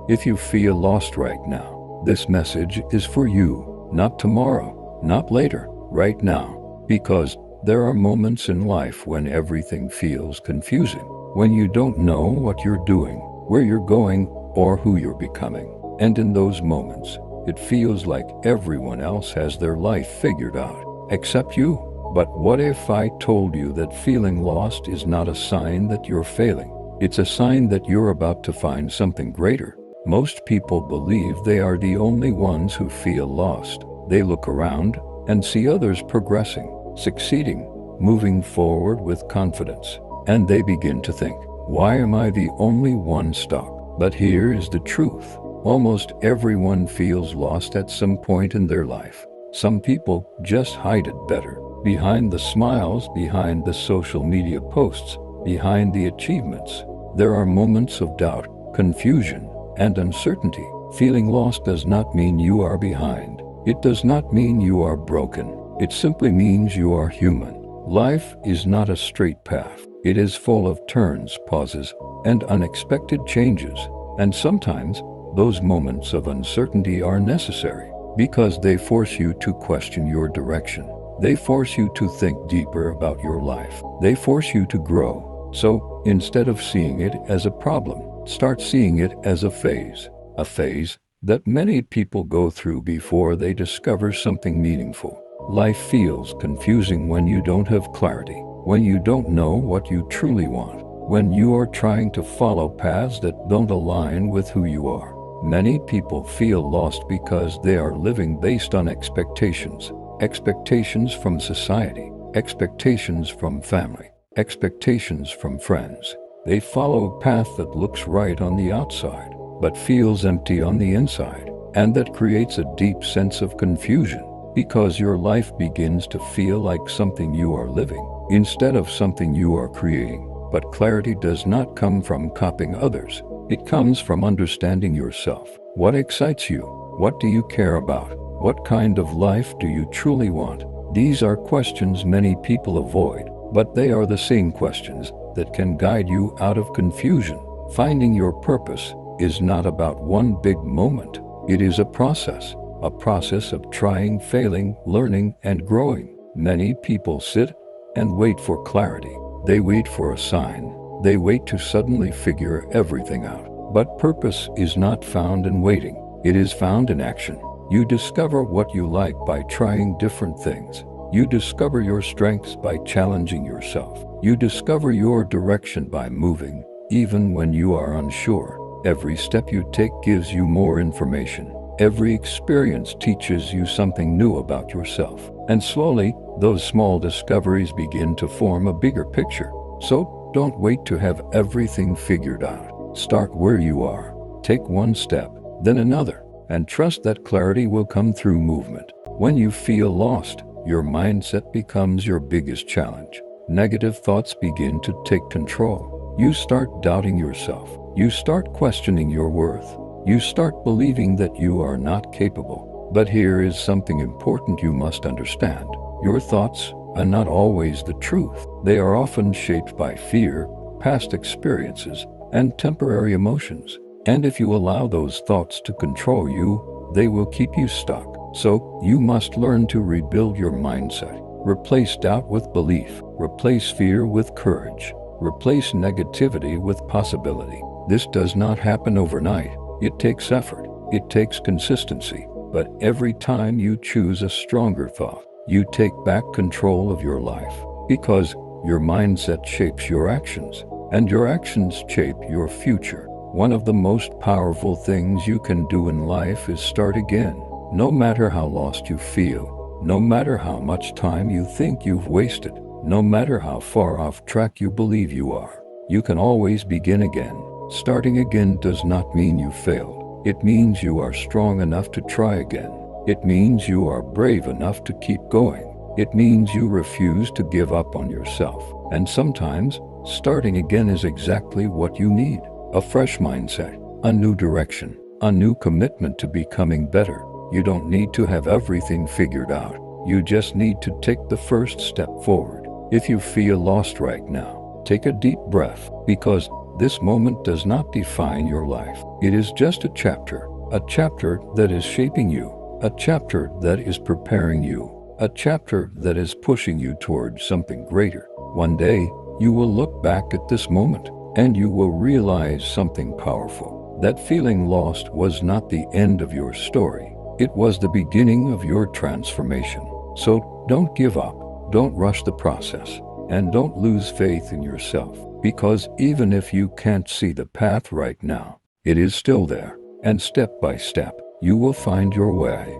If you feel lost right now, this message is for you, not tomorrow, not later, right now. Because there are moments in life when everything feels confusing, when you don't know what you're doing, where you're going, or who you're becoming. And in those moments, it feels like everyone else has their life figured out, except you. But what if I told you that feeling lost is not a sign that you're failing? It's a sign that you're about to find something greater. Most people believe they are the only ones who feel lost. They look around and see others progressing, succeeding, moving forward with confidence. And they begin to think, why am I the only one stuck? But here is the truth. Almost everyone feels lost at some point in their life. Some people just hide it better. Behind the smiles, behind the social media posts, behind the achievements, there are moments of doubt, confusion, and uncertainty. Feeling lost does not mean you are behind. It does not mean you are broken. It simply means you are human. Life is not a straight path. It is full of turns, pauses, and unexpected changes. And sometimes, those moments of uncertainty are necessary because they force you to question your direction. They force you to think deeper about your life. They force you to grow. So, instead of seeing it as a problem, start seeing it as a phase that many people go through before they discover something meaningful. Life feels confusing when you don't have clarity, when you don't know what you truly want, when you are trying to follow paths that don't align with who you are. Many people feel lost because they are living based on expectations. Expectations from society, expectations from family, expectations from friends. They follow a path that looks right on the outside, but feels empty on the inside. And that creates a deep sense of confusion, because your life begins to feel like something you are living, instead of something you are creating. But clarity does not come from copying others. It comes from understanding yourself. What excites you? What do you care about? What kind of life do you truly want? These are questions many people avoid, but they are the same questions that can guide you out of confusion. Finding your purpose is not about one big moment. It is a process of trying, failing, learning, and growing. Many people sit and wait for clarity. They wait for a sign. They wait to suddenly figure everything out. But purpose is not found in waiting. It is found in action. You discover what you like by trying different things. You discover your strengths by challenging yourself. You discover your direction by moving, even when you are unsure. Every step you take gives you more information. Every experience teaches you something new about yourself. And slowly, those small discoveries begin to form a bigger picture. So, don't wait to have everything figured out. Start where you are. Take one step, then another. And trust that clarity will come through movement. When you feel lost, your mindset becomes your biggest challenge. Negative thoughts begin to take control. You start doubting yourself. You start questioning your worth. You start believing that you are not capable. But here is something important you must understand. Your thoughts are not always the truth. They are often shaped by fear, past experiences, and temporary emotions. And if you allow those thoughts to control you, they will keep you stuck. So, you must learn to rebuild your mindset. Replace doubt with belief. Replace fear with courage. Replace negativity with possibility. This does not happen overnight. It takes effort. It takes consistency. But every time you choose a stronger thought, you take back control of your life. Because your mindset shapes your actions, and your actions shape your future. One of the most powerful things you can do in life is start again. No matter how lost you feel, no matter how much time you think you've wasted, no matter how far off track you believe you are, you can always begin again. Starting again does not mean you failed. It means you are strong enough to try again. It means you are brave enough to keep going. It means you refuse to give up on yourself. And sometimes, starting again is exactly what you need. A fresh mindset, a new direction, a new commitment to becoming better. You don't need to have everything figured out. You just need to take the first step forward. If you feel lost right now, take a deep breath, because this moment does not define your life. It is just a chapter that is shaping you, a chapter that is preparing you, a chapter that is pushing you towards something greater. One day, you will look back at this moment, and you will realize something powerful. That feeling lost was not the end of your story. It was the beginning of your transformation. So don't give up, don't rush the process, and don't lose faith in yourself, because even if you can't see the path right now, it is still there, and step by step, you will find your way.